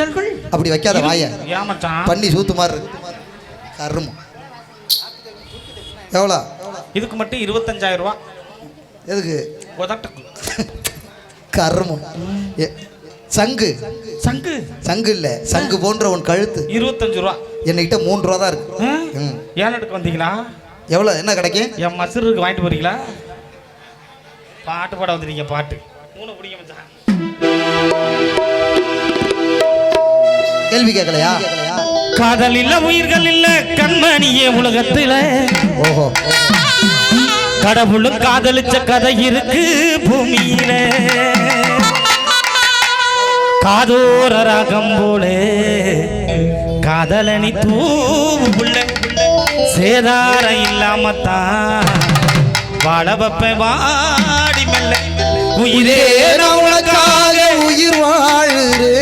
இதழ்கள் அப்படி வைக்காத வாய ஏமாச்சான் பண்ணி சூத்து மாதிரி இருக்கு கருமம். எவ்வளோ? இதுக்கு மட்டும் 25,000 ரூபா. எதுக்கு? உதட்டுக்கு. கருமம். சங்கு சங்கு சங்கு இல்ல, சங்கு போன்ற உன் கழுத்து 25 ரூபா. என்கிட்ட 3 ரூபா தான் இருக்கு. ஏன் எடுக்க வந்தீங்களா? எவ்வளோ? என்ன கிடைக்கும்? என் மசருக்கு வாங்கிட்டு போறீங்களா? பாட்டு பாட வந்துட்டீங்க. பாட்டு மூணு பிடிக்க மச்சான். கேள்வி கேட்கலையா? காதல் இல்ல உயிர்கள் இல்ல கண்மணியே உலகத்துல. ஓஹோ. கடவுளும் காதலிச்ச கதை இருக்கு பூமியில. காதோர ராகம் போலே காதலனி தூவுள்ள சேதாரம் இல்லாமத்தான் வாழ வப்ப வாடி மெல்ல. உயிரே நான் உனக்காக உயிர் வாழுறே.